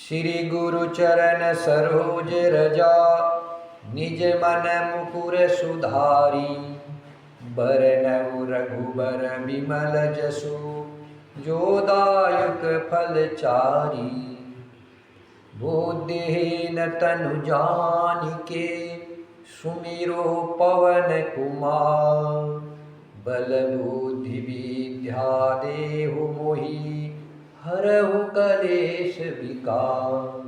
श्री गुरु चरण सरोज रजा, निज मन मुकुर सुधारी। बरनउँ रघुबर बिमल जसु, जो दायक फल चारि। बुद्धिहीन तनु जानिके, सुमिरो पवन कुमार। बल बुद्धि विद्या देहु मोहि, हरहु कलेश विकार।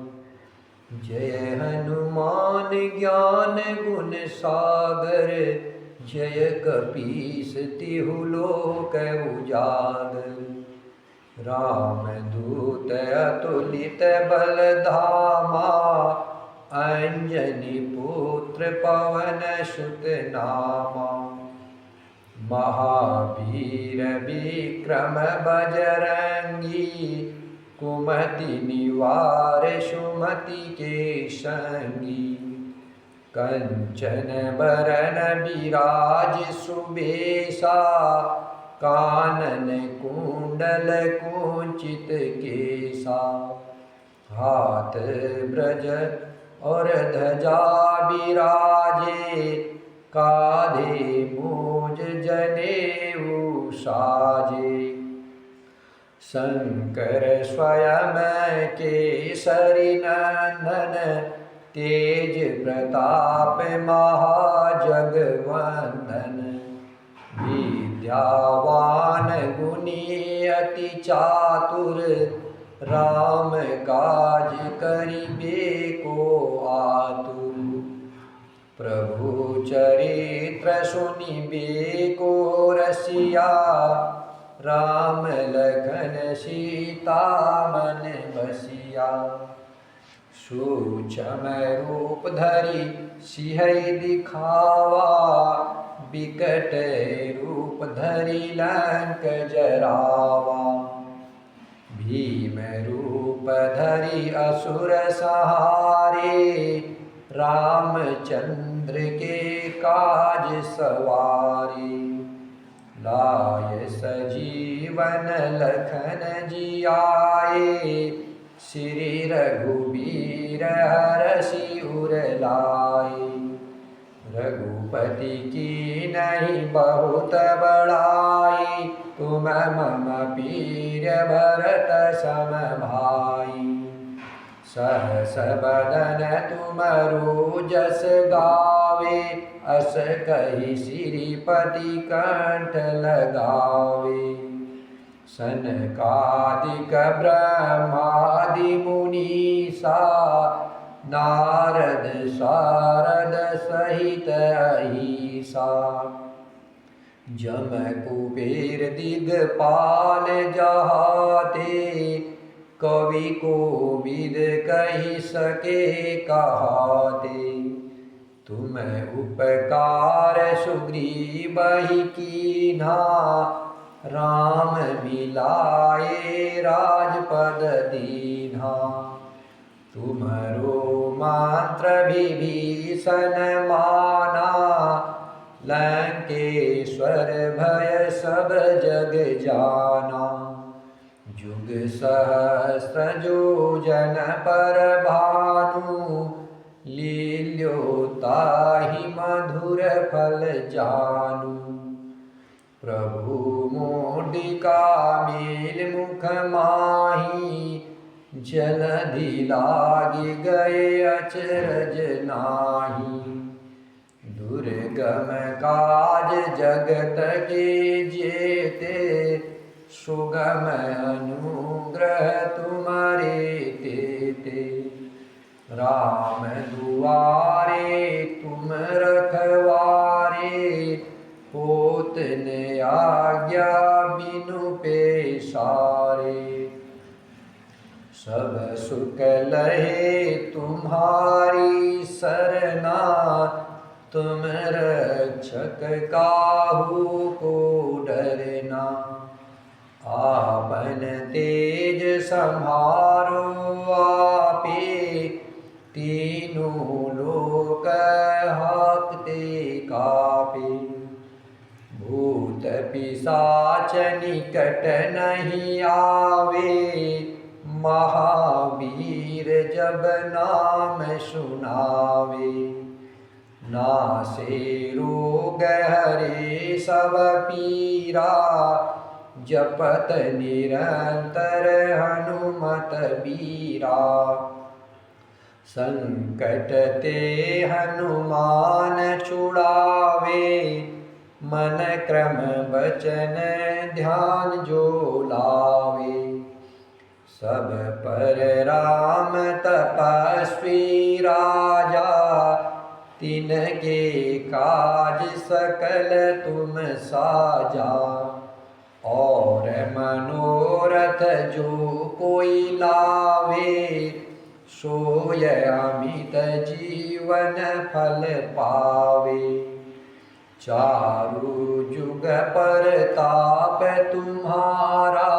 जय हनुमान ज्ञान गुण सागर, जय कपीस तिहु लोक उजागर। रामदूत अतुलित बल धामा, अंजनी पुत्र पवन सुत नामा। महावीर विक्रम बजरंगी, कुमति निवार सुमति के संगी। कंचन बरन बिराज सुबेसा, कानन कुंडल कुंचित केसा। हाथ ब्रज और ध्वजा बिराजे, काधे मूज जनेऊ साजे। शंकर स्वयं केसरी नंदन, तेज प्रताप महाजगवंदन। विद्यावान गुणी अति चातुर, राम काज करिबे को आतुर। प्रभु चरित्र सुनिबे को रसिया, राम लखन सीता मन बसिया। सूक्ष्म रूप धरि सिहै दिखावा, बिकट रूप धरि लंक जरावा। भीम रूप धरि असुर संहारे, रामचंद्र के काज सवारे। लाय सजीवन लखन जियाए, श्री रघुबीर हरषि उर लाए। रघुपति की नहीं बहुत बड़ाई, तुम मम पीर भरत सम भाई। सहस बदन तुमरो जस गावे, अस कहि श्रीपति कंठ लगावे। सनकादिक ब्रह्मादि मुनीसा, नारद सारद सहित अहिसा। जम कुबेर दिगपाल जहाते, कवि कोविद कहि सके कहाते। तुम उपकार सुग्रीवहि कीन्हा, राम मिलाए राजपद दीन्हा। तुम्हरो मंत्र विभीषण माना, लंकेश्वर भय सब जग जाना। जुग सहस्र योजन पर भानु, लील्यो ताहि मधुर फल जानू। प्रभु मुद्रिका मेल मुख माहि, जलधि लागी गए अचरज नाही। दुर्गम काज जगत के जेते, सुगम अनुग्रह तुम्हारे तेते। राम दुआरे तुम रखवारे, होत न आज्ञा बिनु पैसारे। सब सुख लहे तुम्हारी सरना, तुम रक्षक काहू को डरना। आपन तेज सम्हारो आपे, तीनों लोक हांकते कापे। भूत पिशाच निकट नहीं आवे, महावीर जब नाम सुनावे, नासे रोग हरे सब पीरा, जपत निरंतर हनुमत बीरा। संकट ते हनुमान छुड़ावे, मन क्रम बचन ध्यान जो लावे। सब पर राम तपस्वी राजा, तिनके काज सकल तुम साजा। और मनोरथ जो कोई लावे, सोय अमित जीवन फल पावे। चारु जुग परताप तुम्हारा,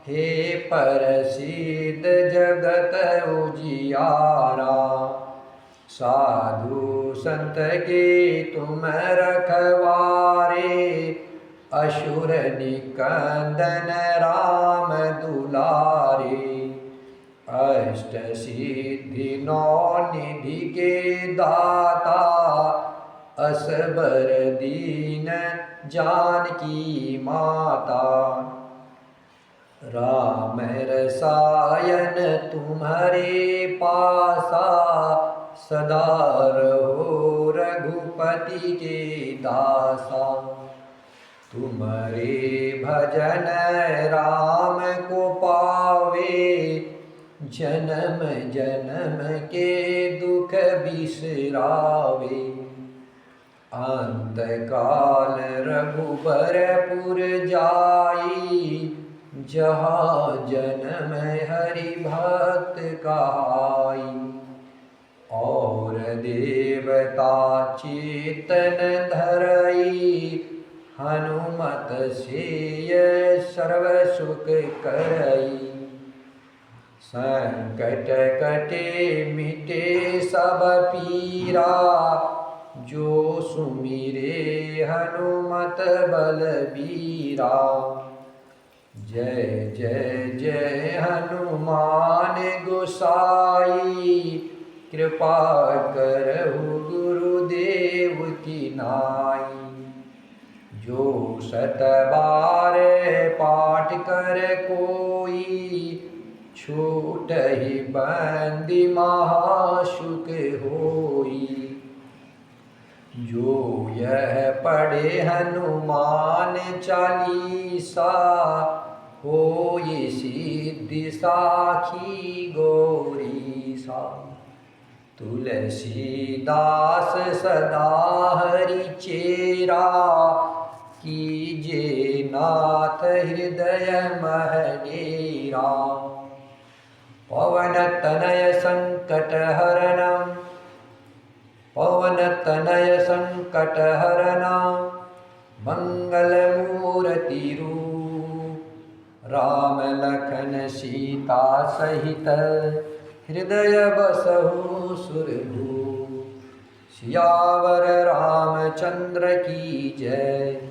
हे प्रसिद्ध जगत उजियारा। साधु संत के तुम रखवारे, असुर निकंदन राम दुलारे। अष्ट सिद्धि नौ निधि के दाता, असबर दीन जानकी माता। राम रसायन तुम्हारे पासा, सदा रहो रघुपति के दासा। तुम्हारे भजन राम को पावे, जन्म जन्म के दुख बिसरावे। अंत काल रघुबरपुर जाई, जहाँ जन्म हरि भक्त कहाई। और देवता चेतन धरई, हनुमत से सर्व सुख करई। संकट कटे मिटे सब पीरा, जो सुमिरे हनुमत बलबीरा। जय जय जय हनुमान गोसाई, कृपा करहु गुरुदेव की नाई। जो सत बार पाठ कर कोई, छूट ही बंदी महासुख होई। जो यह पढ़े हनुमान चालीसा, होई सिद्धि साखी गौरीसा। तुलसीदास सदा हरि चेरा, कीजे नाथ हृदय मह डेरा। पवन तनय संकट हरणं, पवन तनय संकट हरणा, मंगल मूर्ति रूप। राम लखन सीता सहित, हृदय बसहु सुरभूप। सियावर रामचंद्र की जय,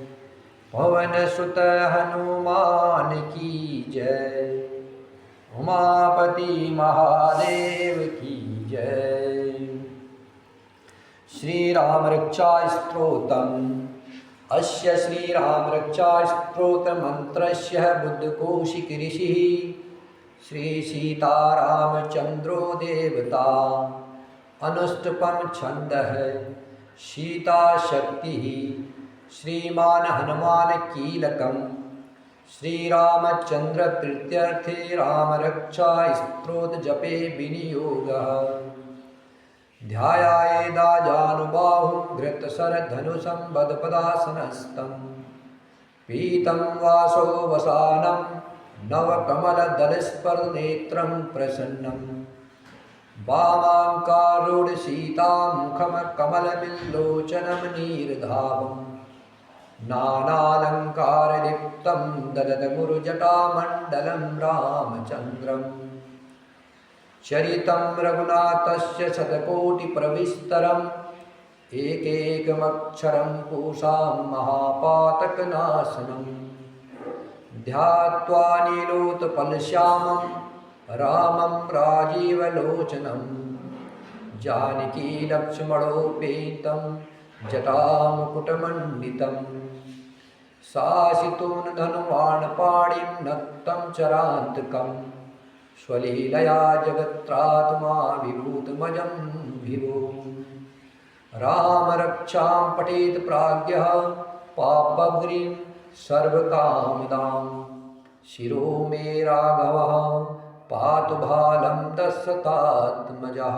पवन सुत हनुमान की जय। उमापति महादेव की जय। श्री राम रक्षा स्तोत्रम्। अस्य श्री राम रक्षा स्तोत्र मंत्रस्य बुद्धकोशि ऋषिः श्री सीतारामचंद्रो देवता। अनुष्टुपम छंदः सीता शक्ति। श्रीमान हनुमान कीलकम्। श्री रामचंद्र प्रीत्यर्थे राम रक्षा स्तोत्र जपे विनियोगः। ध्यायायेदा जानुबाहुं धृतशरधनुषं वदपदासनस्थं। पीतं वासो वसानं नवकमलदलस्पर्धनेत्रं प्रसन्नं। वामाङ्कारूढ सीतामुखं कमलमिल्लोचनं नीरधावम्। नानालङ्कारयुक्तं ददतगुरुजटामण्डलं रामचन्द्रम्। चरितं रघुनाथस्य शतकोटिप्रविस्तरम्। एकैकमक्षरं पूषां महापातकनाशनम्। ध्यात्वा नीलोत्पलश्यामं रामं राजीवलोचनं जानकी लक्ष्मणोपेतं जटामुकुटमण्डितं सासितून धनुवाणपाणिं नक्तं चरान्तकं स्वलीलया जगत्रात्मा विभूतमजं विभो राम रक्षां पठेत् प्राज्ञः पापग्रीं सर्वकामदां शिरो मे राघवः पातु भालं दशरथात्मजः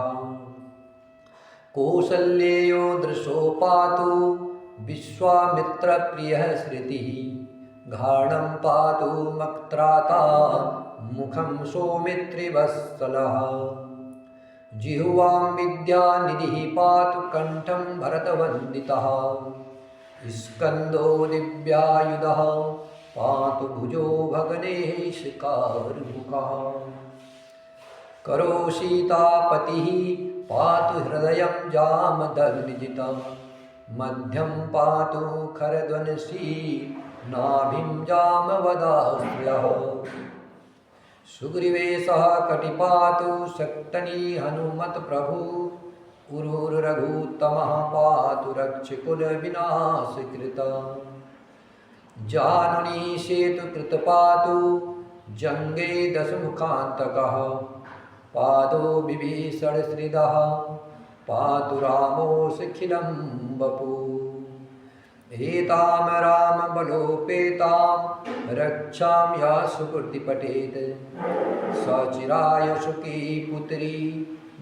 कौसल्येयो दृशो पातु विश्वामित्रप्रियः श्रुतिः घाणं पातु मक्त्राता मुखं सौमित्रिवत्सलः जिह्वां विद्यानिधिः पातु कण्ठं भरतवन्दितः स्कन्दो दिव्यायुधः पातु भुजो भगनेशकारुमुखः करो सीतापतिः पातु हृदयं जामदग्निजितं मध्यं पातु खरध्वंसी नाभिं जामवदाश्रयः सुग्रीवेशः कटिपातु शक्तनी हनुमत प्रभु उरुरघुत्तमः पातु रक्षकुलविनाशकृत जानुनी सेतुकृत पातु जङ्गे दशमुखान्तकः पादो विभीषणश्रिदः पातु रामोऽखिलं वपु एतां रामबलोपेतां रक्षां या सुकृति पठेत् सचिराय सुखी पुत्री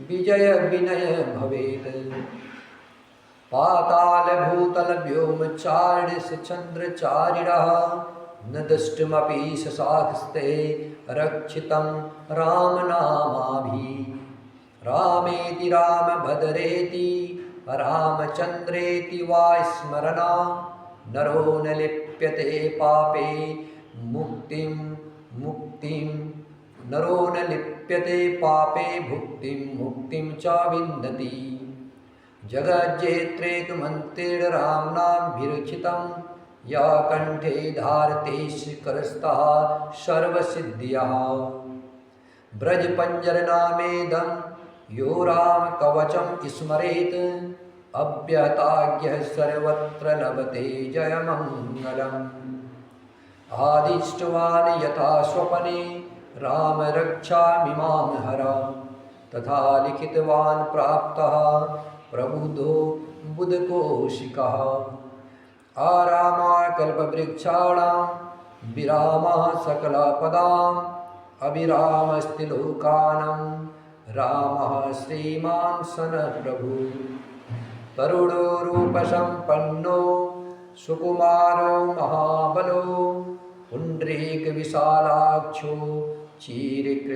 विजय विनय भवेत् पातालभूतलव्योमचारिणश्चन्द्रचारिणः न दृष्टमपि शशास्ते रक्षितं रामनामाभिः रामेति रामभद्रेति रामचन्द्रेति वा स्मरणा नरो न लिप्यते पापे मुक्तिं नरो न लिप्यते पापे मुक्तिं च विन्दति जगज्जेत्रेकमन्त्रिराम्नाभिरचितं या कण्ठे धारते शिखरस्थः सर्वसिद्ध्यः ब्रजपञ्जरनामेदं यो रामकवचं स्मरेत् अव्यहताज्ञः सर्वत्र लभते जयमङ्गलम् आदिष्टवान् यथा स्वपने राम रक्षामिमां हर तथा लिखितवान् प्राप्तः प्रबुद्धो बुधकोशिकः आरामा कल्पवृक्षाणां विरामः सकलपदाम् अभिरामस्ति लोकानां रामः श्रीमान् सनः प्रभु तरुणो रूपसम्पन्नो सुकुमारो महाबलो पुण्ड्रीकविशालाक्षो चिरकृष्णाजिनाम्बरो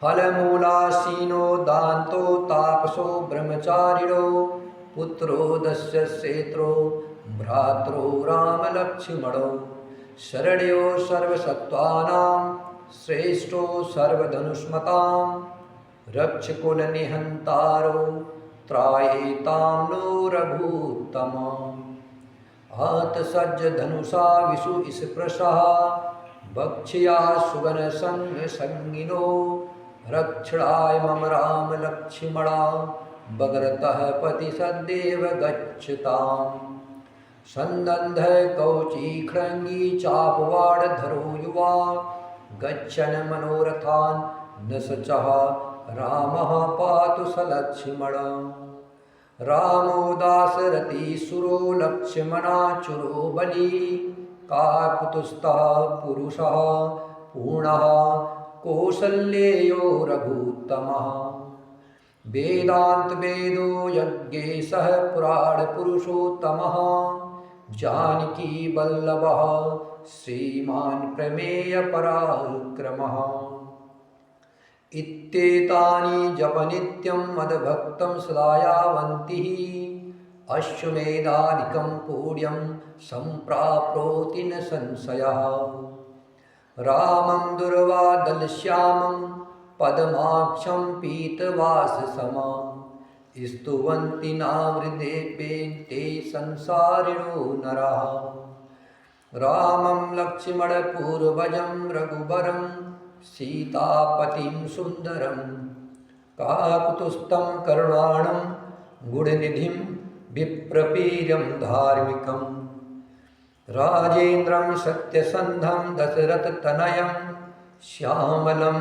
फलमूलासीनो दान्तो तापसो ब्रह्मचारिणो पुत्रो दशरथो भ्रात्रो रामलक्ष्मणो शरण्यो सर्वसत्त्वानां श्रेष्ठो सर्वधनुष्मतां रक्षकुलनिहन्तारो त्रायेतां नो रघुत्तमम् आतसज्जधनुषा विषु स्पृशः भक्ष्या सुगनसंगिनो रक्षणाय मम राम लक्ष्मणा बगरतः पति सद्देव गच्छताम् संदन्ध कौची खृङ्गी चापवाडधरो युवा गच्छन् मनोरथान् न सचः रामः पातु स लक्ष्मण रामो दाशरथी सुरो लक्ष्मणाचुरो बली काकुतस्थः पुरुषः पूर्णः कौसल्येयो रघुत्तमः वेदान्तवेदो यज्ञेशः पुराणपुरुषोत्तमः जानकी वल्लभः श्रीमान् प्रमेयपराक्रमः इत्येतानि जपनित्यं मद्भक्तं सदा यावन्ति अश्वमेधादिकं पुण्यं सम्प्राप्नोति न संशयः रामं दुर्वादलश्यामं पद्माक्षं पीतवाससमं स्तुवन्ति नामृदेवेन ते संसारिणो नरः रामं लक्ष्मणपूर्वजं रघुबरं सीतापतिं सुन्दरं काकुतस्थं करुणाणं गुणनिधिं विप्रवीर्यं धार्मिकं राजेन्द्रं सत्यसन्धं दशरथतनयं श्यामलं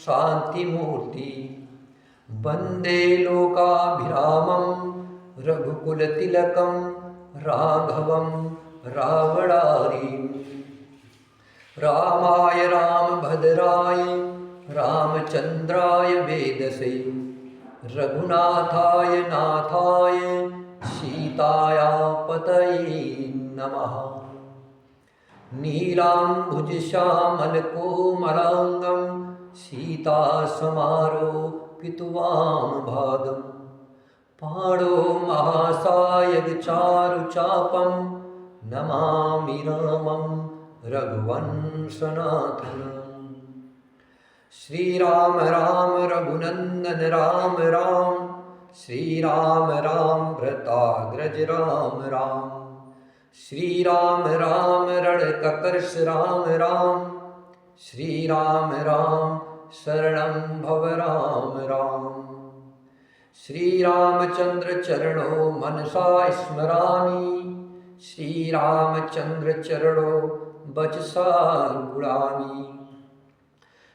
शान्तिमूर्ति वन्दे लोकाभिरामं रघुकुलतिलकं राघवं रावणारिं रामाय रामभद्राय रामचन्द्राय वेदसे रघुनाथाय नाथाय सीताया पतये नमः। नीलाम्बुजश्यामलकोमलाङ्गं सीतासमारोपितवामभागं पाणो महासायकचारुचापं नमामि रामं रघुवंशनाथनम्। श्रीराम राम रघुनन्दन राम राम श्रीराम राम भृताग्रज राम राम श्रीराम राम रणककर्ष राम राम श्रीराम राम शरणं भव राम राम। श्रीरामचन्द्र चरणो मनसा स्मरामि श्रीरामचन्द्र चरणो वचसा गुणामि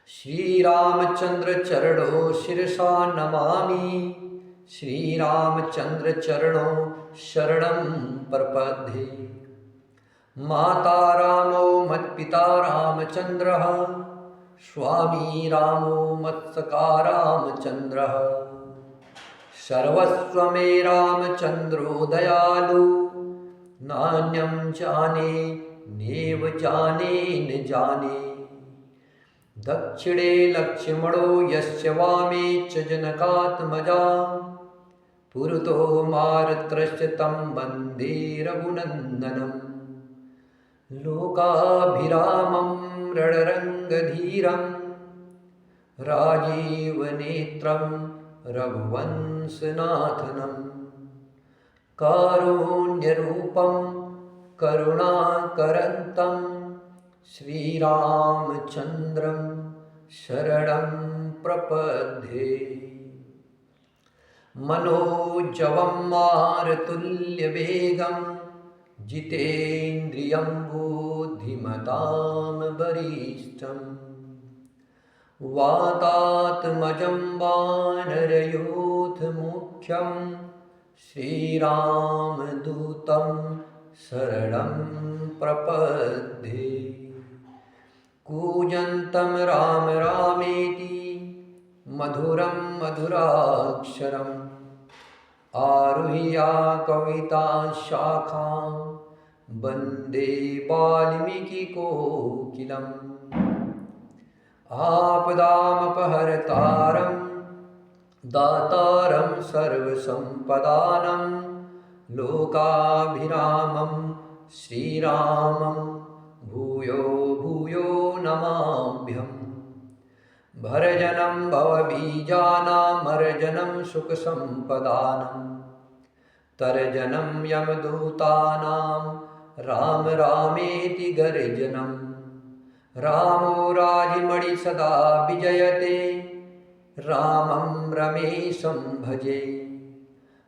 श्रीरामचन्द्र चरणो शिरसा नमामि श्रीरामचन्द्र चरणो शरणं प्रपद्ये। माता रामो मत्पिता रामचन्द्रः स्वामी रामो मत्सखा रामचन्द्रः सर्वस्व मे रामचन्द्रो दयालु नान्यं जाने नेव जाने न जाने। दक्षिणे लक्ष्मणो यस्य वामे च जनकात्मजा पुरतो मारुतश्च तं वन्दे रघुनन्दनम्। लोकाभिरामं रणरङ्गधीरं राजीवनेत्रं रघुवंशनाथनं कारुण्यरूपं करुणाकरन्तं श्रीरामचन्द्रं शरणं प्रपद्ये। मनोजवं मारुतुल्यवेगं जितेन्द्रियं बुद्धिमतां वरिष्ठं वातात्मजं वानरयूथमुख्यं श्रीरामदूतं शरणं प्रपद्ये। कूजन्तं राम रामेति मधुरं मधुराक्षरम् आरुह्य कविता शाखां वन्दे वाल्मीकिकोकिलम्। आपदामपहर्तारं दातारं सर्वसम्पदानां लोकाभिरामं श्रीरामं भूयो भूयो नमाम्यहम्। भरजनं भवबीजानामर्जनं सुखसम्पदानां तर्जनं यमदूतानां राम रामेति गर्जनं। रामो राजमणि सदा विजयते रामं रमेशं भजे।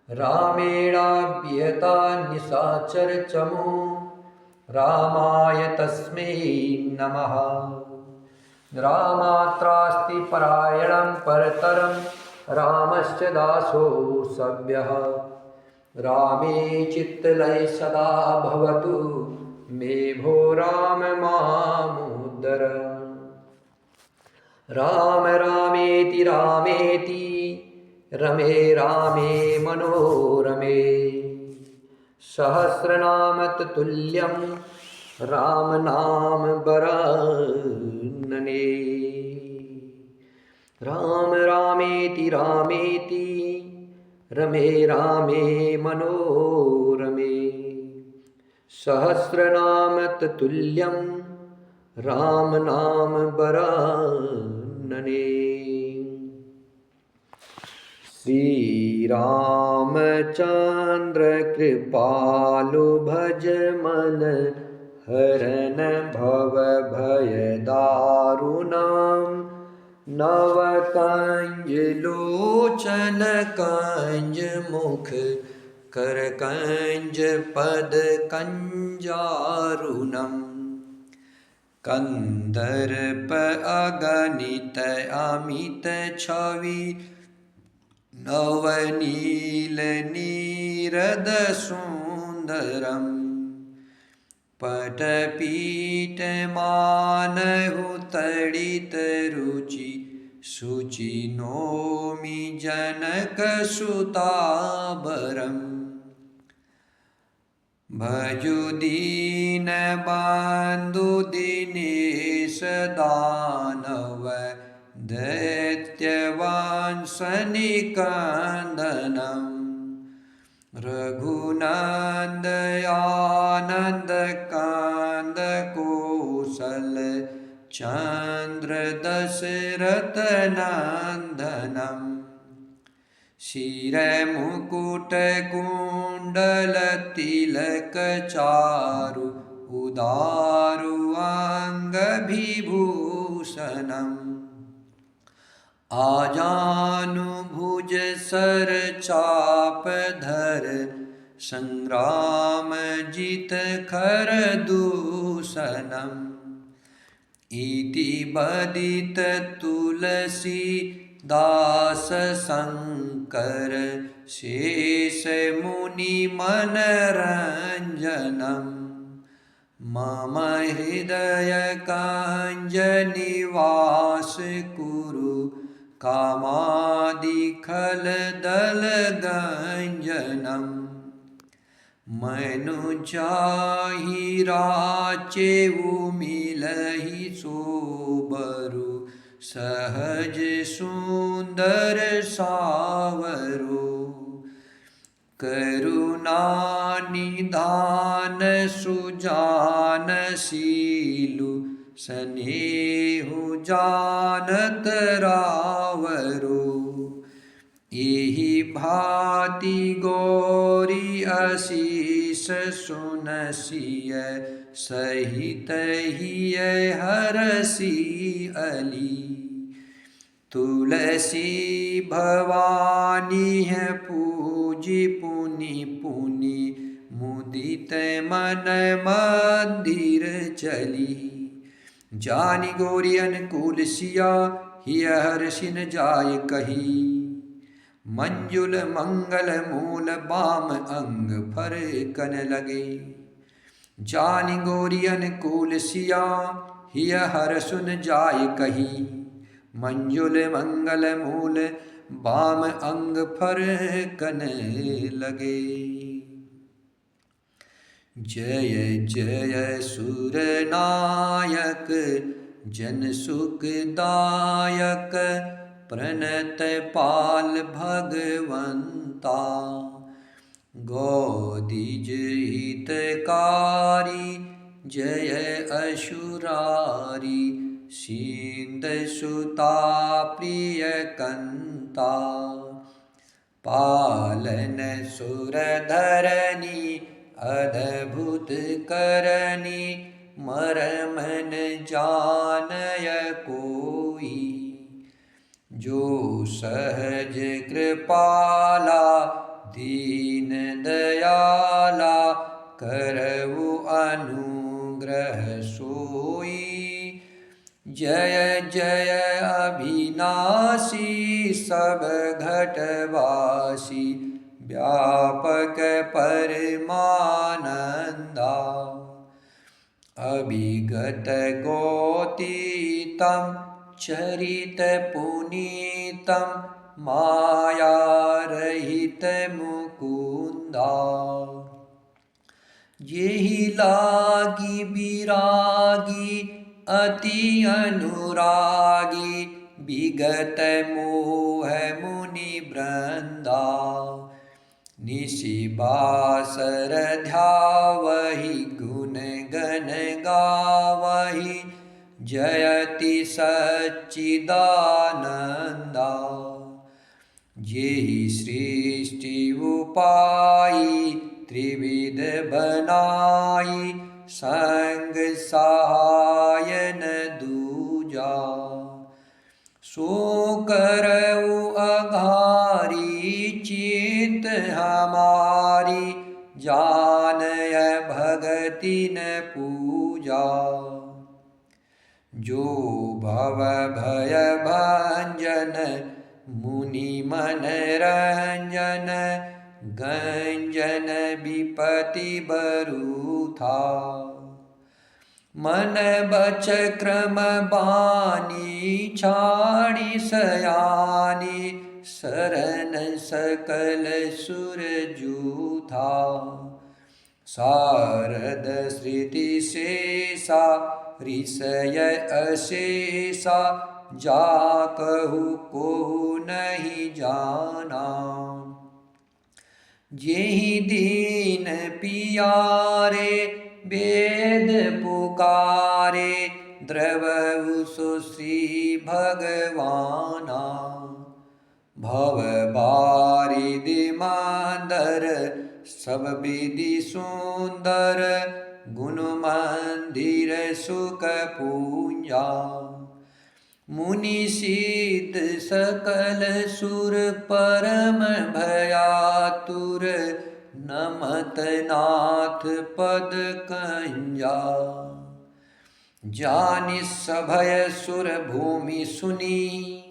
रामेणाव्यहता निशाचरचमो रामाय तस्मै नमः। रामात्रास्ति परायणं परतरं रामस्य दासो सव्यः। रामे चित्तलये सदा भवतु मे भो राम मामुद्धर। राम रामेति रामेति रमे रामे मनोरमे सहस्रनाम तत्तुल्यं राम नाम वरानने। राम रामेति रामेति रमे रामे मनोरमे सहस्रनाम तत्तुल्यं राम नाम वरानने। श्री रामचंद्र कृपालु भज मन हरन भव भय दारुणां नव कंज लोचन कंज मुख कर कंज पद कंजारुणम् कंदर्प अगणित अमित छवि नवनील नीरद सुंदरम् पटपीठ मानहु तडित रुचि शुचि नोमि जनक सुताबरम् भजु दीन बंधु दिनेश दानव दैत्यवंश निकंदनम् रघुनंद आनंद कांद कौशल चंद्र दशरथ नंदनम् शिर मुकुट कुंडल तिलक चारु उदारु अंग विभूषणम् आजानु भुज सर चाप धर संग्राम जित खर दूषणम् इति बदित तुलसी दास शंकर शेष मुनि मनरंजनम् मम हृदय कंज निवास कुरु कामादि खल दल गंजनम् मनु जाहि राचेउ मिलहि सोबरु सहज सुंदर सावरो करुणा निधान सुजान शीलु स्नेहु जानत रावरो एहि भांति गौरी असीस सुनसिय सहित हिय हरसि अली तुलसी भवानी है पूजी पुनि पुनि मुदित मन मंदिर चली जानी गौरी अनुकूल सिया हिय हर्षिन जाय कही मंजुल मंगल मूल बाम अंग फर कन लगे जानी गौरी अनुकूल सिया हिय हर्षुन जाय कही मंजुल मंगल मूल बाम अंग फर कन लगे जय जय सुरनायक जन सुखदायक प्रणत पाल भगवंता गौदिज हितकारी जय असुरारी सींद सुता प्रिय कंता पालन सुरधरणी अद्भुत करनी मरमन जानय कोई जो सहज कृपाला दीन दयाला करवु अनुग्रह सोई जय जय अविनाशी सब घटवासी व्यापक परमानंदा अभिगत गोतीतम चरित पुनीतम माया रहित मुकुंदा जेहि लागी विरागी अति अनुरागी विगत मोह मुनि वृंदा निशिबासर ध्यावहि गुण गण गावहि जयति सच्चिदानंदा जेहि सृष्टि उपाई त्रिविध बनाई संग सहाय न दूजा। सो करऊ अघारी चित हमारी, जानय भगति न पूजा। जो भव भय भंजन मुनि मन रंजन, गंजन विपति बरु था। मन बच क्रम बानी छाड़ी सयानी, शरण सकल सुर जूथा। शारद श्रुति शेषा ऋषय अशेषा, जाकहु को नहीं जाना। जेहि दीन पियारे वेद पुकारे, द्रवहु सो श्री भगवाना। भव बारिधि मंदर सब विधि सुंदर, गुण मंदिर सुख पूंजा। मुनि सिद्ध सकल सुर परम भयातुर, नमत नाथ पद कंजा। जानि सभय सुर भूमि सुनी,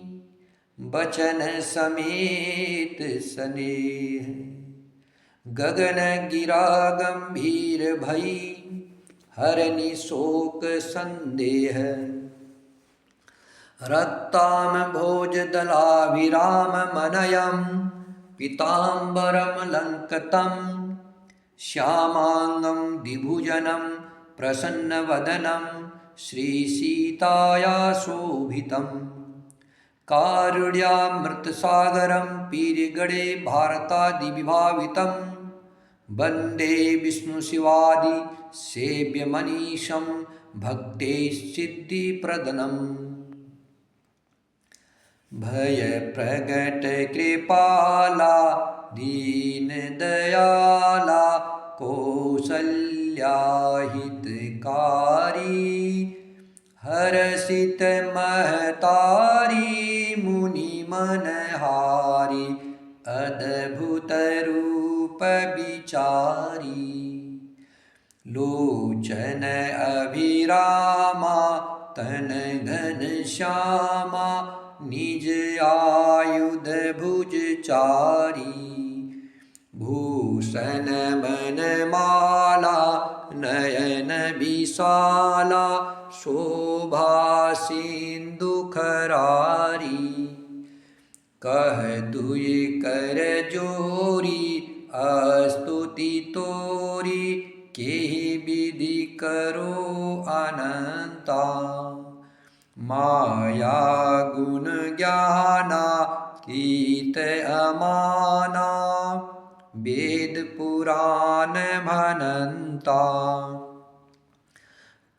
बचन समेत स्नेह। गगन गिरा गंभीर भई, हरनि शोक संदेह। रक्ताम भोज दलाभिराम मनयम, पीताम्बरम लंकतम। श्यामांगं द्विभुजनं प्रसन्नवदनं, श्रीसीताया शोभितम्। कारुण्यामृतसागरं पीरिगणे भारतादिविभावितं, वन्दे विष्णुशिवादि सेव्यमनीशं, भक्तेसिद्धिप्रदनम्। भय प्रगट कृपाला दीन दयाला, कौसल्या हितकारी। हरषित महतारी मुनि मनहारी, अद्भुत रूप विचारी। लोचन अभिरामा तन घन श्यामा, निज आयुध भुज चारी। भूषण मनमाला नयन विशाला, शोभा सिंधु खरारी। कह दुई कर जोरी स्तुति तोरी, केहि विधि करो अनंता। माया गुण ज्ञाना तीत अमाना, वेद पुराण भनंता।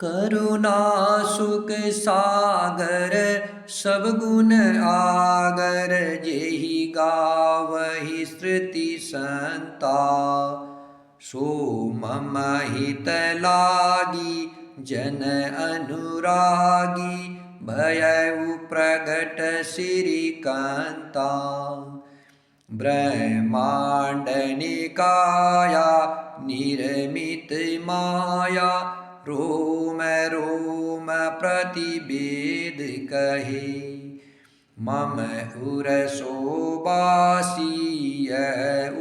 करुणा सुख सागर सब गुण आगर, जेहि गावहि श्रुति संता। सो मम हित लागी जन अनुरागी, भयउ प्रगट श्रीकांता। ब्रह्मांड निकाया निर्मित माया, रोम रोम प्रतिवेद कहे। मम उर शोभासी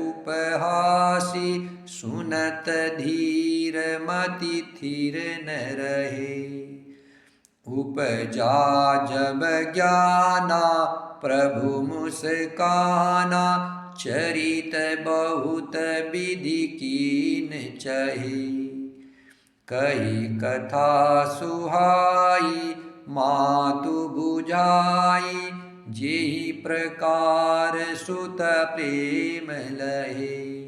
उपहासी, सुनत धीर मति थिर न रहे। उपजा जब ज्ञाना प्रभु मुस्काना, चरित बहुत विधि कीन चही। कही कथा सुहाई मातु बुझाई, जेहि प्रकार सुत प्रेम लहे।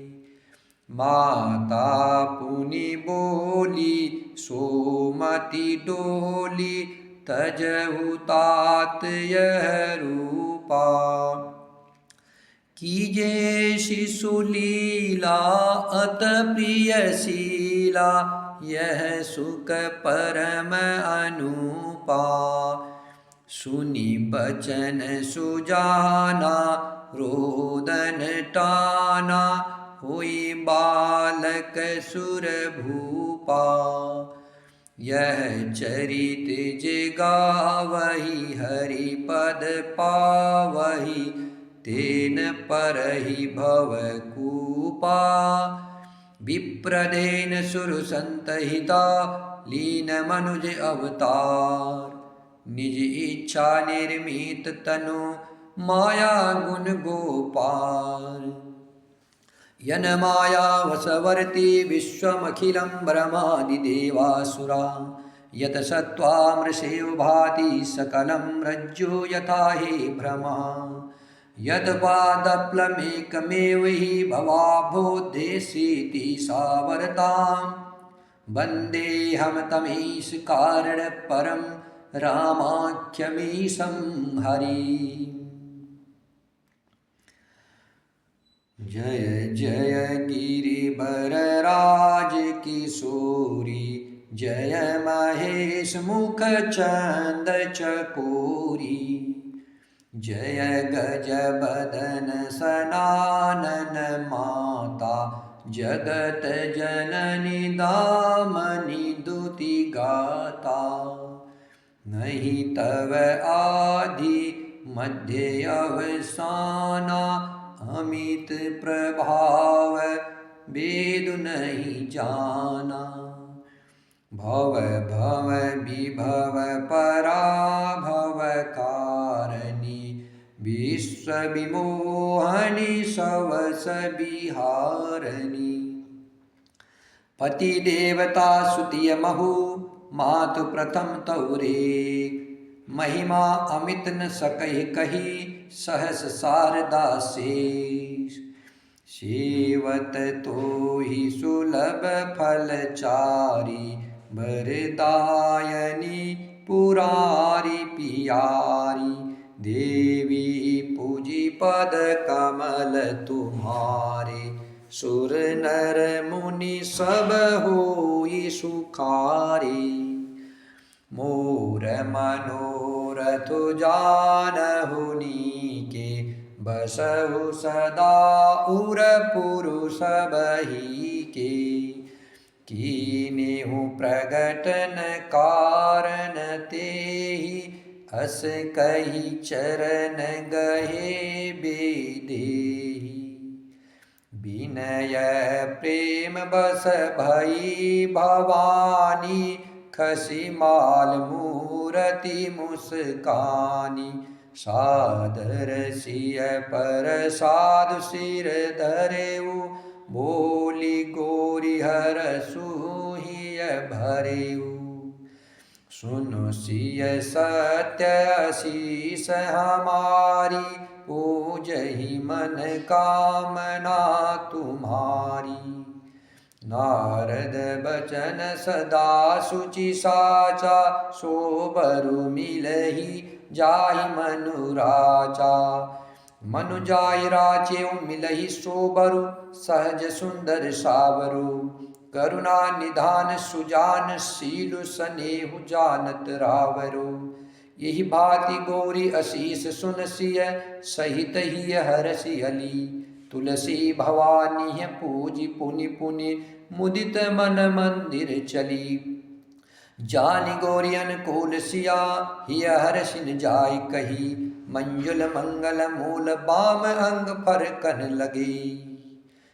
माता पुनि बोली सोमति डोली, तजहु तात यह रूपा। कीजे शिशु लीला अत प्रिय शीला, यह सुख परम अनुपा। सुनी बचन सुजाना रोदन टाना, हुई बालक सुर भूपा। यह चरित जिगावही हरि पद पावही, तेन परहि भवकूपा। विप्रदेन सुर संतहिता, लीन मनुज अवतार। निज इच्छा निर्मित तनु, माया गुण गोपाल। यन माया वशवर्ती विश्वमखिलं ब्रह्मादिदेवासुरा। यत सत्त्वामृषेव भाति सकलं रज्जो यथा हे भ्रमा। यद्पादप्लमेकमेव हि भवाब्धोद्देशीति सावरतां। वन्देऽहं तमीश कारणपरं रामाख्यमीशं हरिम्। जय जय गिरिवरराज किशोरी, जय महेश मुख चंद चकोरी। जय गजबदन सनानन माता, जगत जननी दामनी दुति गाता। नहीं तव आदि मध्य अवसाना, अमित प्रभाव वेद नहीं जाना। भव भव विभव पराभव कारिणी, विश्व विमोहनी सवस विहारिणी। पति देवता सुतिय महु, मातु प्रथम तौरे। महिमा अमित न सकहि कही, सहस शारदा शेष। सेवत तो ही सुलभ फलचारी, वरदायनी पुरारी पियारी। देवी पूजी पद कमल तुम्हारे, सुर नर मुनि सब होई सुखारे। मोर मनोरथ जानहु नीके, बसहु सदा उर पुरुष बही के। कीनेहु प्रगटन कारण तेहि, अस कही चरण गहे बेदेहि। विनय प्रेम बस भई भवानी, खसी माल मूरति मुस्कानी। सादर सिय पर साधु सिर धरेऊ, बोली गोरी हर सुहिय भरेऊ। सुनो सिय सत्य आशीष हमारी, पूजहि मन कामना तुम्हारी। नारद बचन सदा सुचि साचा, सोबरु मिलहि जाहि मनु राजा। मनु जाय राचेउ मिलहि सोबरु, सहज सुंदर सावरु। करुणा निधान सुजान, शीलु सनेहु जानत रावरु। यही भांति गौरी असीस सुनसिय, सहित ही हरसि अली। तुलसी भवानी पूजी पुनि पुनि, मुदित मन मंदिर चली। जानि गौरी अनुकूल सिया, हिय हरसिन जाय कही। मंजुल मंगल मूल बाम अंग फरकन लगे।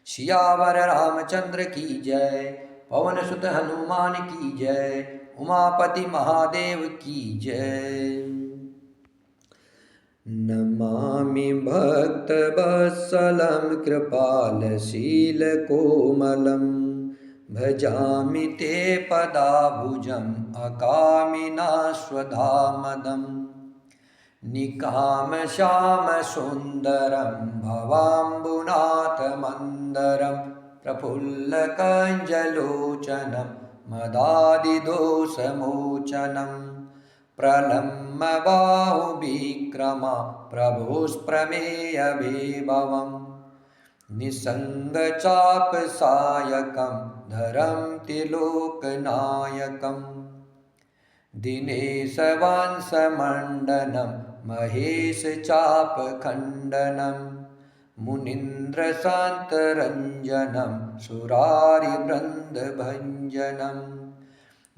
सियावर रामचंद्र की जय, पवन सुत हनुमान की जय। उमापति महादेव की जय। नमामि भक्तवत्सलं कृपालशीलकोमलं, भजामि ते पदाभुजम् अकामिनाश्वधामदम्। निकामश्यामसुन्दरं भवाम्बुनाथमन्दरं, प्रफुल्लकञ्जलोचनं मदादिदोषमोचनं। प्रलम्बबाहुविक्रमा प्रभुस्प्रमेयविभवम्, निसङ्गचापसायकं धरं त्रिलोकनायकम् दिनेशवंशमण्डनं महेशचापखण्डनं मुनीन्द्रशान्तरञ्जनं सुरारिवृन्दभञ्जनं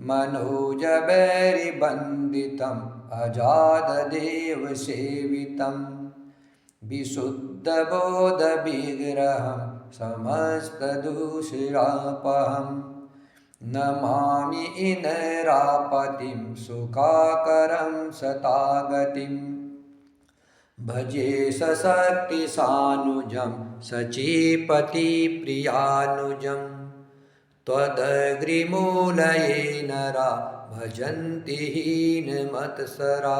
मनोजवैरिवन्दितम् अजातदेवसेवितं विशुद्धबोधविग्रहं समस्तदूषितापहं नमामि इनरापतिं सुखाकरं सतागतिं भजे सशक्तिसानुजं सचीपतिप्रियानुजं त्वदग्रिमूलये नरा भजन्ति हीनमत्सरा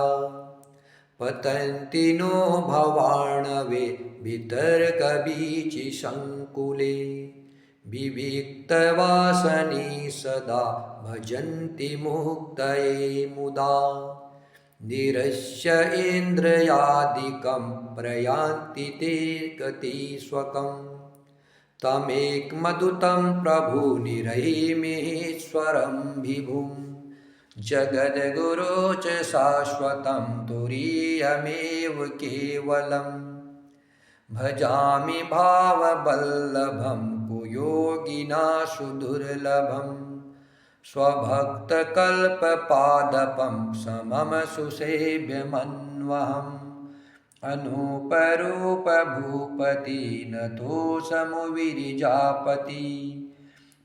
पतन्ति नो भवार्णवे वितर्कवीचिसङ्कुले विविक्तवासनी सदा भजन्ति मुक्तये मुदा निरस्य इन्द्रियादिकं प्रयान्ति ते गतिस्वकम् तमेकमद्भुतं प्रभु निरहीमेश्वरं विभुं जगद्गुरो च शाश्वतं तुरीयमेव केवलं भजामि भाववल्लभं कुयोगिनाशु दुर्लभं स्वभक्तकल्पपादपं समं सुसेव्यमन्वहम् अनूपरूपभूपति नतोऽसमुविरिजापति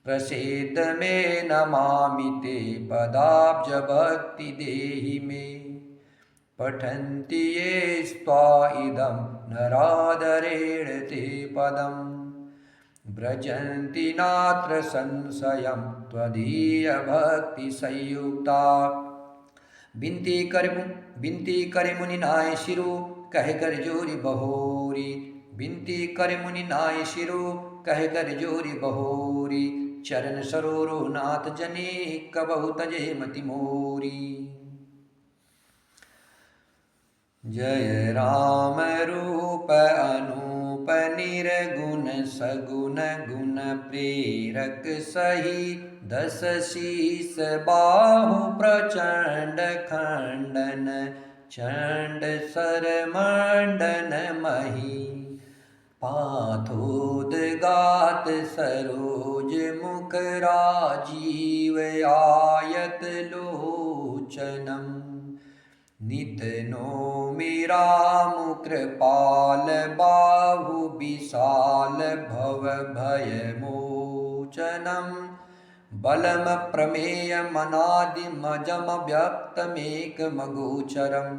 प्रसीद मे नमामि ते पदाब्जभक्ति देहि मे पठन्ति ये स्त्वा इदं नरादरेण ते पदं व्रजन्ति नात्र संशयं त्वदीयभक्तिसंयुक्ता बिनती करे मुनि नाय शिरो कह कर जोरी बहोरी बिनती करे मुनि नाय शिरो कह कर जोरी बहोरी चरण सरोरो नाथ जने कबहु तजे मति मोरी। जय राम रूप अनूप निर्गुण सगुण गुण प्रेरक सही दस शीस बाहु प्रचंड खंडन चंड सरमंडन मही पाथोदगात सरोज मुख राजीव आयत लोचनम नित नौमि राम कृपाल बाहु विशाल भव भय मोचनम बलम प्रमेयमनादिमजम व्यक्तमेकमगोचरं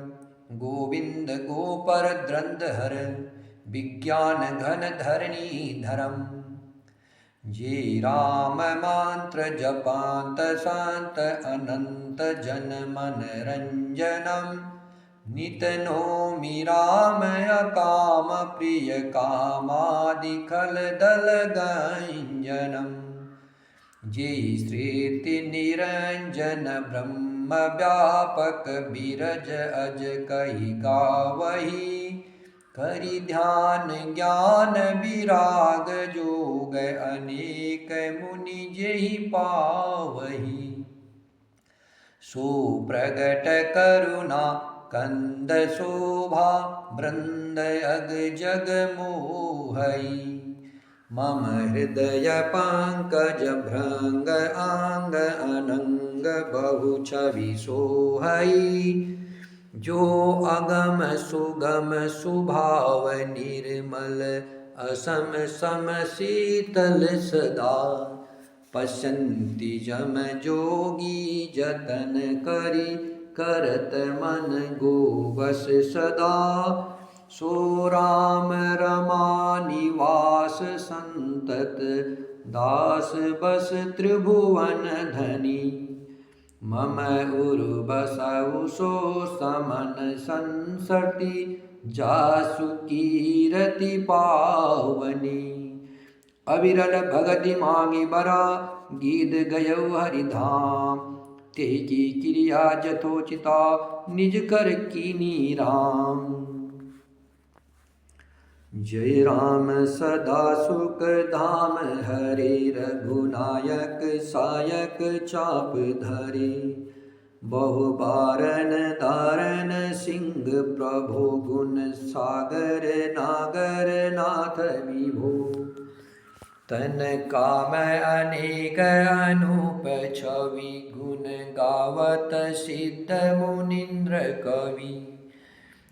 गोविंद गोपर द्रंदहर विज्ञान घन धरणीधरम् जे राम मंत्र जपांत शांत अनंत जन मन रंजनम नित नौमि राम अकाम प्रिय कामादिखल दल गंजनम जे स्थिति निरंजन ब्रह्म व्यापक बिरज अज कही गावही करि ध्यान ज्ञान विराग जोग अनेक मुनि जेहि पावही सो प्रगट करुणा कंद शोभा वृंद अग जग मोहई मम हृदय पंकज भृंग आंग अनंग बहु छवि सोहई जो अगम सुगम सुभाव निर्मल असम सम शीतल सदा पश्यन्ति जम जोगी जतन करि करत मन गोवश सदा सो राम रमानिवास संतत दास बस त्रिभुवन धनी मम उर्वसौ सो समन संसति जासु कीरति पावनी अविरल भगति मांगी बरा गीत गयौ हरिधाम ते की क्रिया जथोचिता निज कर कीनी राम। जय राम सदा सुख धाम हरे, रघुनायक सायक चाप धरे। बहु बारन दारन सिंह प्रभु, गुण सागर नागर नाथ विभो। तन काम अनेक अनूप छवि, गुण गावत सिद्ध मुनीन्द्र कवि।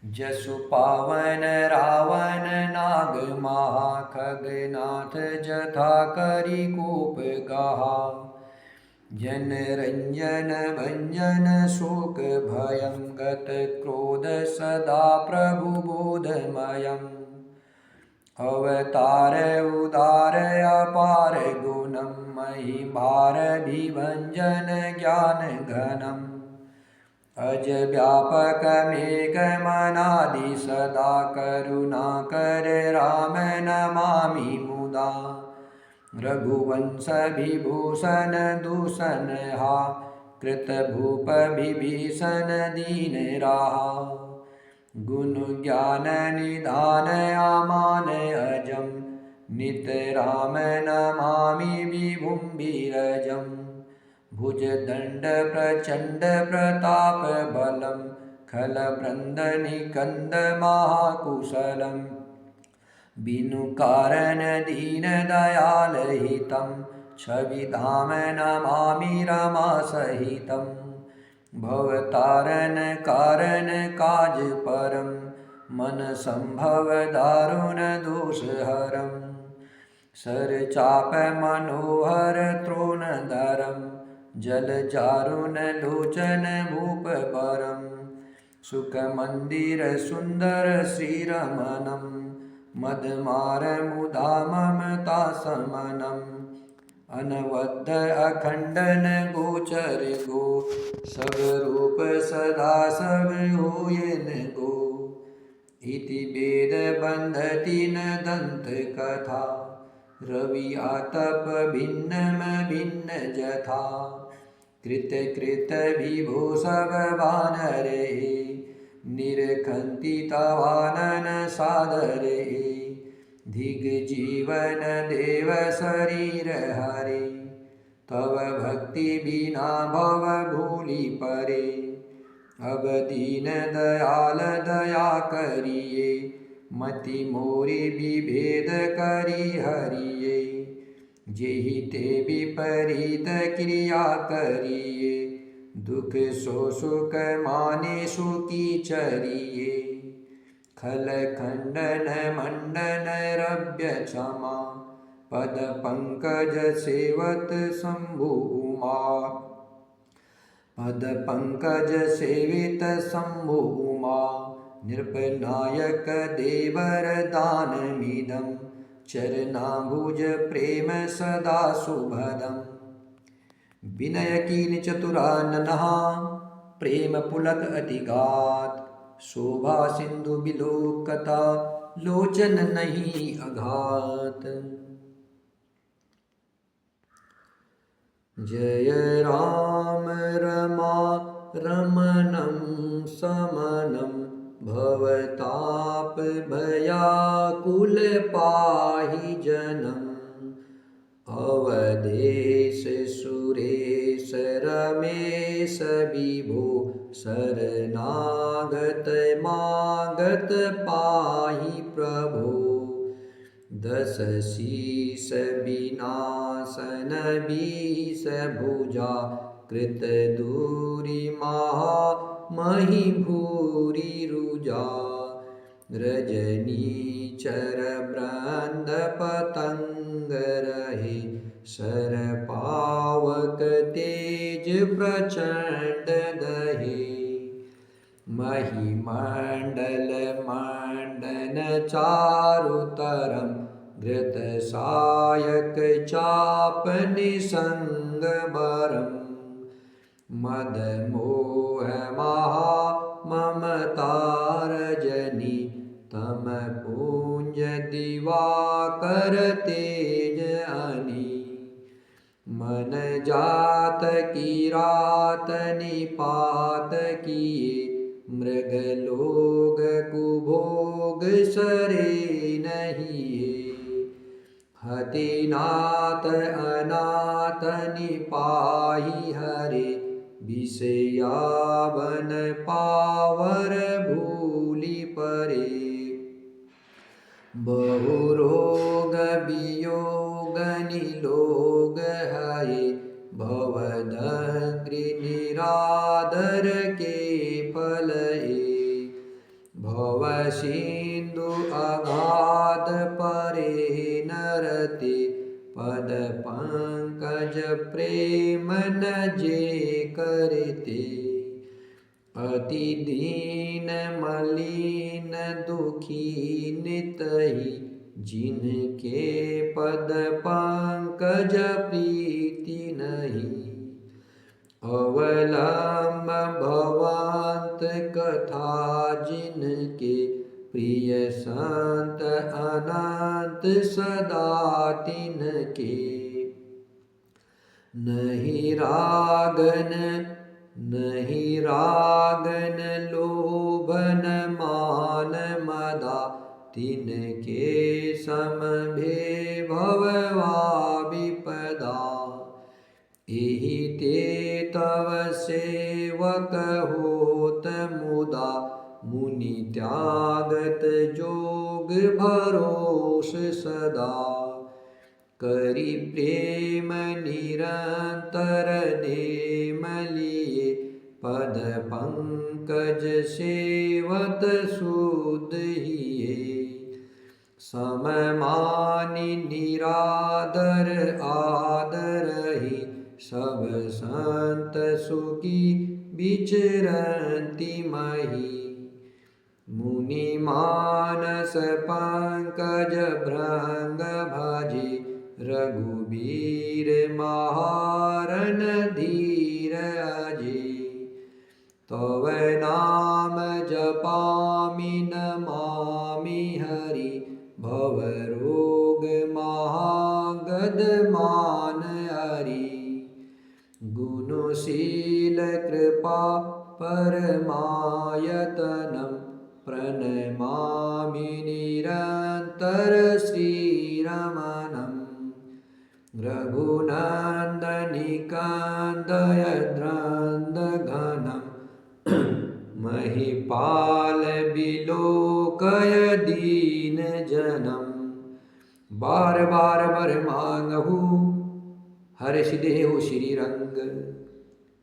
जसु पावन रावण नाग महा, खगनाथ जथा करि कोप गहा। जन रंजन भंजन शोक भयं, गत क्रोध सदा प्रभु बोधमयम्। अवतार उदार अपार गुणं, महिमार विभंजन ज्ञान घनम्। अज व्यापक मेघ मनादि सदा, करुणाकर राम नमामि मुदा। रघुवंश विभूषण दूषण हा, कृत भूप विभीषण दीन राहा। गुण ज्ञान निधान अमान अजम, नित राम नमामि विभुं विरजम्। भुजदण्ड प्रचण्ड प्रताप बलं, खल वृन्द निकन्द महाकुशलम्। बिनु कारण दीन दयाल हितं, छवि धाम नमामि रमा सहितं। भवतारण कारण काज परम, मन संभव दारुण दोष हरम्। सर चाप मनोहर तृणधरम्, जल जारुण लोचन भूप बरम्। सुख मंदिर सुंदर श्रीरमणम्, मदमार मुदा ममता समनम्। अनवद्य अखंडन गोचर गो, सब रूप सदा सब होयन गो। इति वेद बंध तीन दंत कथा, रवि आतप भिन्नम भिन्न जथा। कृत कृत विभो सब वानरे, निरखंति तवानन सादरे। धिग जीवन देव शरीर हरे, तव भक्ति बिना भव भूलि परे। अब दीन दयाल दया करिए, मति मोरि विभेद करि हरिये। जेहि ते विपरीत क्रिया करिए, दुख सो सुख माने सुखी चरिए। खल खंडन मंडन रव्य क्षमा, पद पंकज सेवत शंभु उमा। पद पंकज सेवित शंभु उमा, नृपनायक देवर दानमिदं। चरणाम्बुज प्रेम सदा सुभदम्। विनय कीन चतुरा ननहा, प्रेम पुलक अति गात। शोभा सिंधु बिलोकता, लोचन नहीं अघात। जय राम रमा रमणं समनं, भवताप भयाकुल पाहि जनम्। अवधेश सुरेश रमेश विभो, शरणागत मागत पाहि प्रभो। दस शीस विनाशन बीस भुजा, कृत दूरी महा मही भूरि रुजा। रजनी चर वृंद पतंग रहे, सर पावक तेज प्रचंड दहे। मही मंडल मंडन चारु तरम, घृत सायक चाप निसंग बरम। मद मोह महा ममता रजनी, तम पूंज दिवाकर तेज अनी। मन जात की रात निपात किए, मृग लोग कुभोग सरे नहीं। हति नाथ अनाथ निपाहि हरे, विषयावन पावर भूलि परे। बहु रोग वियोग निलोग हये, भवदग्नि निरादर के फल ये। भव सिंधु अगाध परे नरते, पद पंकज प्रेम न जे करते। अति दीन मलिन दुखी नितहि, जिनके पद पंकज प्रीति नहीं। अवलंब भवंत कथा जिनके, प्रिय संत अनंत सदा तिनके। नहीं रागन लोभन मान मदा, तिनके सम भे भववा विपदा। एहि ते तव सेवक होत मुदा, मुनि त्यागत जोग भरोस सदा। करि प्रेम निरंतर नेम लिए, पद पंकज सेवत शुद्ध हिये। सम मानि निरादर आदरहि, सब संत सुखी विचरन्ति मही। मुनि मानस पंकज भृंग भजे, रघुबीर महारन धीर अजे। तव नाम जपामि नमामि हरि, भव रोग महागद मान हरि। गुणशील कृपा परमायतनम, प्रणमामि निरंतर श्रीरमणम्। रघुनंदनि कंदय द्रंदघनम्, महिपाल बिलोकय दीन जनम। बार बार वर मांगहु, हर्षि देहु श्री रंग।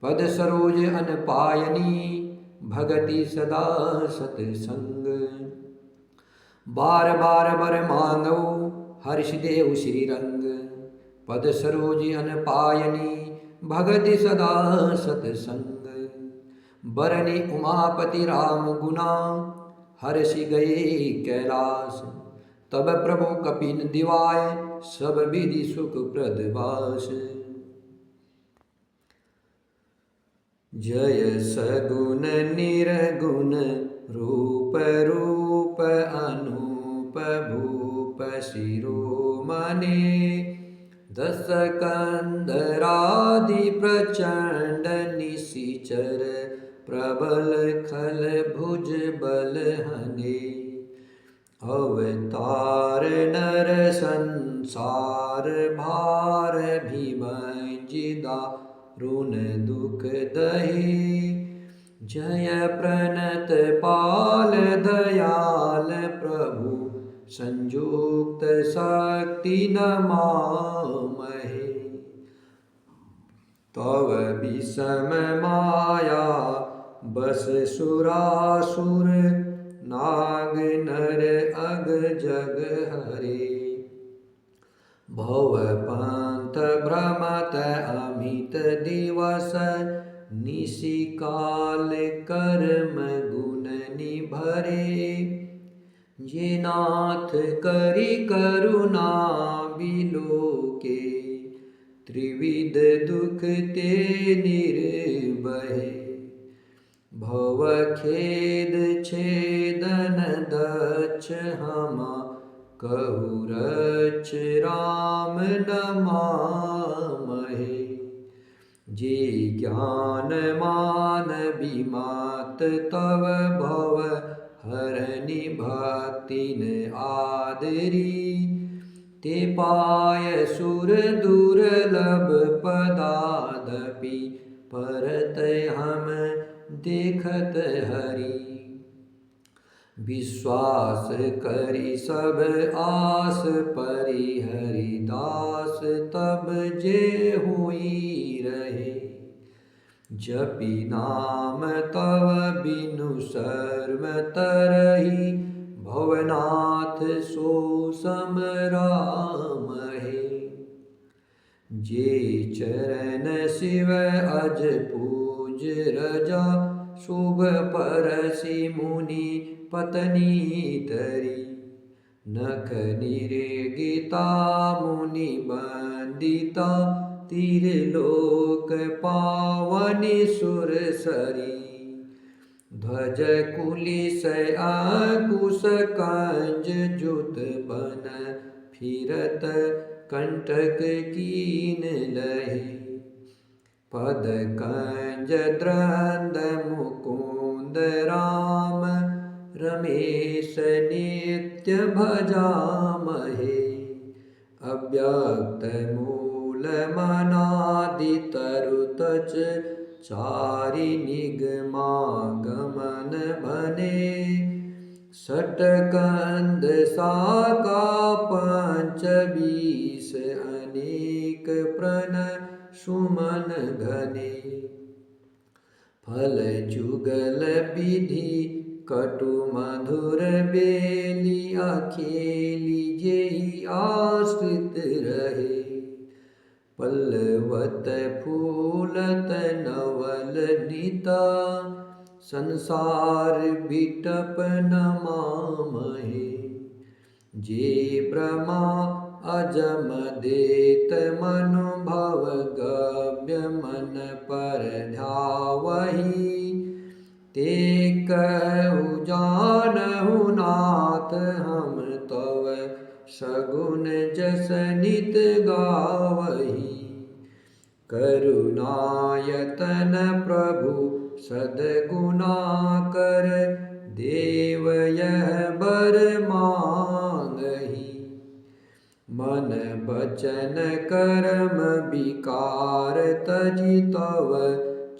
पद सरोज अन पायनी, भगति सदा सतसंग। बार बार वर मांगहु, हर्षि देहु श्री रंग। पद सरोज अन पायनी, भगति सदा सतसंग। बरनि उमापति राम गुना, हर्षि गए कैलास। तब प्रभु कपिन दिवाय, सब विधि सुख प्रद बास। जय सगुन निर्गुण, रूप रूप अनूप भूप शिरोमणि। दस कंधरादि प्रचंड निशिचर, प्रबल खल भुज बल हने। अवतार नर संसार भार, भीमजिदा रुन दुख दहे। जय प्रणत पाल दयाल प्रभु, संयुक्त शक्ति नमामहे। तव विषम माया बस सुरासुर, नाग नर अग जग हरे। भव पंथ भ्रमत अमित दिवस, निशिकाल कर्म गुण निभरे। जे नाथ करि करुणा बिलोके, त्रिविध दुख ते निर्वहे। भव खेद छेदन दक्ष हमा, कहु रक्ष राम नमामहे। जे ज्ञान मान विमत तव भव हरनि भक्ति न आदरी ते पाय सुर दुर्लभ पदादपि परत हम देखत हरि विश्वास करि सब आस परिहरि दास तब जे होई रहे जपि नाम तव बिनु शर्म तरहि भवनाथ सो सम राम है जे चरण शिव अज पूज रजा शुभ परसि मुनि पत्नी तरी नख निरेगिता मुनि बंदिता तिरलोक पावनि सुर सरी ध्वज कुलिस अंकुश कंज जुत बन फिरत कंटक कीन लहे पद कंज द्रंद मुकुंद राम रमेश नित्य भजामहे अव्यक्त मूल मनादि तरुतच चारि निगमागमन बने षटकंद साका पंच बीस अनेक प्रण सुमन घने फल जुगल विधि कटु मधुर बेली अखेली जेहि आश्रित रहे पल्लवत फूलत नवल निता संसार बिटप न मामहे जे ब्रह्मा अजम देत मनुभव गव्य मन पर ध्यावहि ते कहु जानहु नाथ हम तव सगुण जस नित गावहि करुणायतन प्रभु सद्गुणा कर देव यह बर मांगहि मन बचन कर्म विकार तजि तव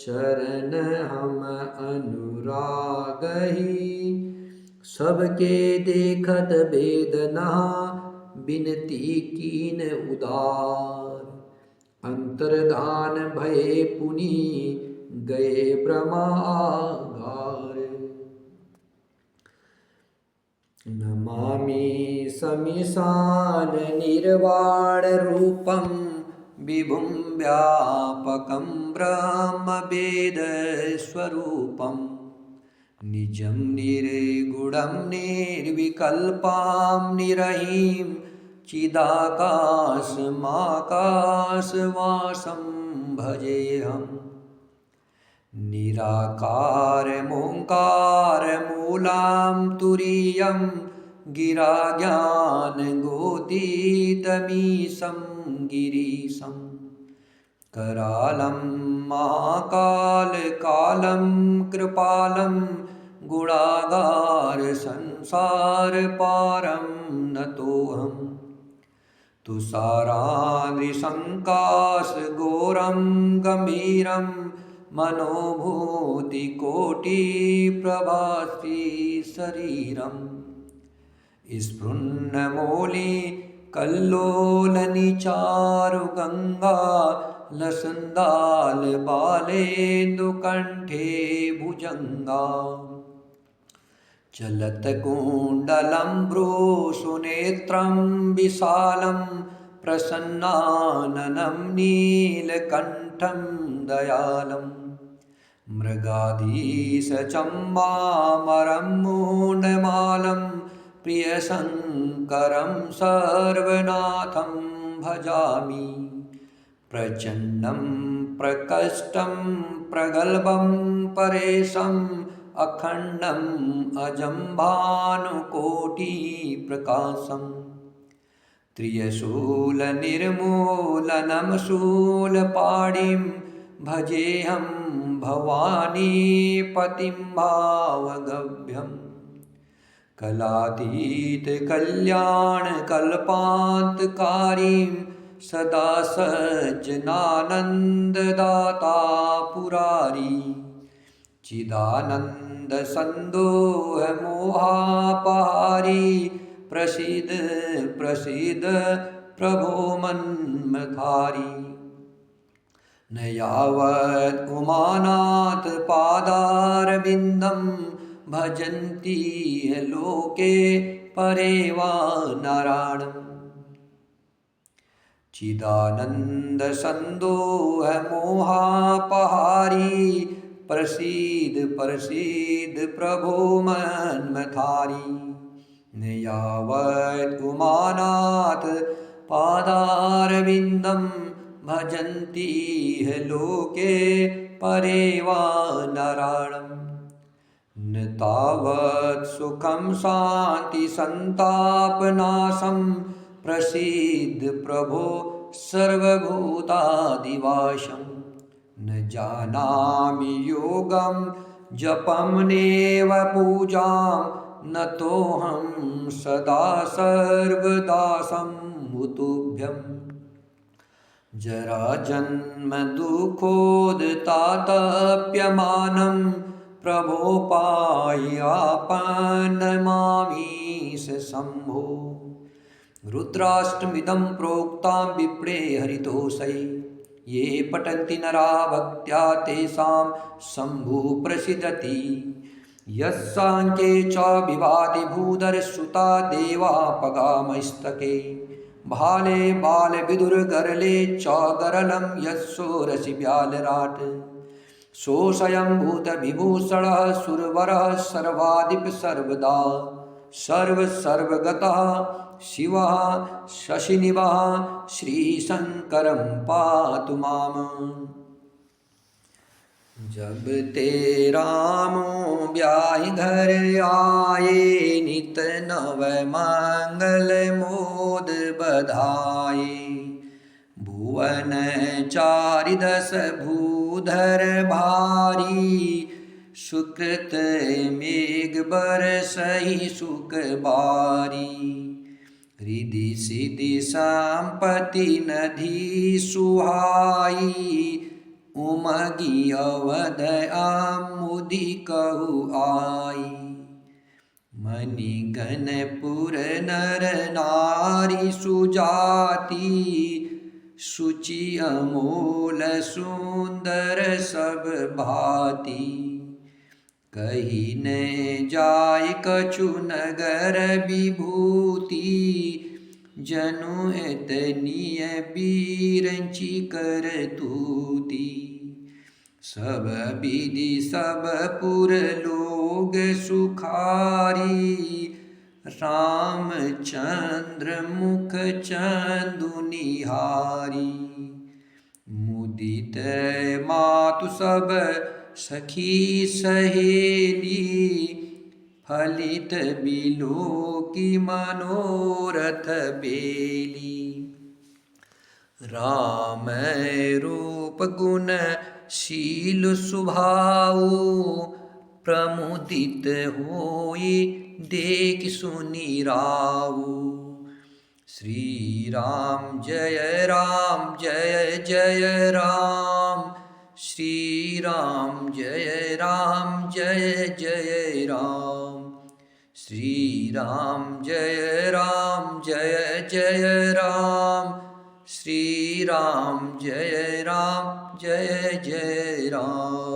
चरण हम अनुरागहि सबके देखत वेदना बिनती कीन उदार अंतर्धान भये पुनि गए ब्रह्मागार नमामि समीशान निर्वाण रूपं विभुं व्यापकं ब्रह्मवेदस्वरूपं निजं निर्गुणं निर्विकल्पां निरहिं चिदाकाशमाकाशवासं भजेऽहम् निराकारमोङ्कारमूलं तुरीयं गिराज्ञानगोतीतमीशं गिरीशं करालं महाकालकालं कृपालं गुणागारसंसारपारं नतोऽहम् तुषाराद्रिसङ्काशघोरं गम्भीरं मनोभूतिकोटिप्रभास्ति शरीरं स्पृन्नमौलिकल्लोलनिचारुगङ्गा लसन्दालबालेन्दुकण्ठे भुजङ्गा चलत्कुण्डलं भ्रूसुनेत्रं विशालं प्रसन्नाननं नीलकण्ठं दयालं मृगाधीशचम्बामरं मूढमालं प्रियशङ्करं सर्वनाथं भजामि प्रचण्डं प्रकष्टं प्रगल्भं परेशम् अखण्डम् अजं भानुकोटिप्रकाशं त्रियशूलनिर्मूलनं शूलपाणिं भजेऽहं भवानी पतिं भावगभ्यम् कलातीत कल्याण कल्पान्तकारीं सदा सज्जनानन्ददाता पुरारी चिदानंद संदोह मोहापहारी प्रसीद प्रसीद प्रभो मन्मथारी न यावत् उमानाथ पादारविन्दं भजन्ति लोके परे वा नारायणम् चिदानंद संदोह मोहापहारी प्रसीद प्रसीद प्रभो मन्मथारी न यावत् उमानाथ पादारविन्दं भजन्ति लोके परे वा नारायणम् न तावत् सुखं शान्ति संतापनाशं प्रसीद प्रभो सर्वभूतादिवासं न जानामि योगं जपं नेव पूजां न तोऽहं सदा सर्वदा सम्मुतुभ्यम् जराजन्म दुःखोदतातप्यमानं प्रभो पायापन्नमामीश शम्भो रुद्राष्टमिदं प्रोक्तां विप्रे हरितोषै ये पठन्ति नरा भक्त्या तेषां शम्भुः प्रसीदति यस्साङ्ख्ये च विभाति भूधरश्रुता देवापगामस्तके भाले बालविदुर्गरले च गरलं यत्सोरसि व्यालराट् सोऽयं भूतविभूषणः सुरवरः सर्वाधिप सर्वदा सर्वगतः शिवः शशिनिभः श्रीशंकरं पातु माम्। जब ते रामो ब्याहि घर आए नित नव मंगल मोद बधाए भुवन चारिदश भूधर भारी सुकृत मेघ बरसहि सुख बारी रिधि सिद्धि संपत्ति नदी सुहाई उमगी अवध आमुदी कहु आई मणिगणपुर नर नारी सुजाति सुचि अमोल सुंदर सब भांति कही न जाय कछु नगर विभूति जनु एतनीय बीरंची कर तूती सब विधि सब पुर लोग सुखारी रामचंद्र मुख चंदु निहारी मुदित मातु सब सखी सहेली फलित बिलो की मनोरथ बेली राम रूप गुण शील स्वभाव प्रमुदित होई देख सुनि राऊ श्री राम जय जय राम श्री राम जय राम श्री राम जय राम श्री राम जय राम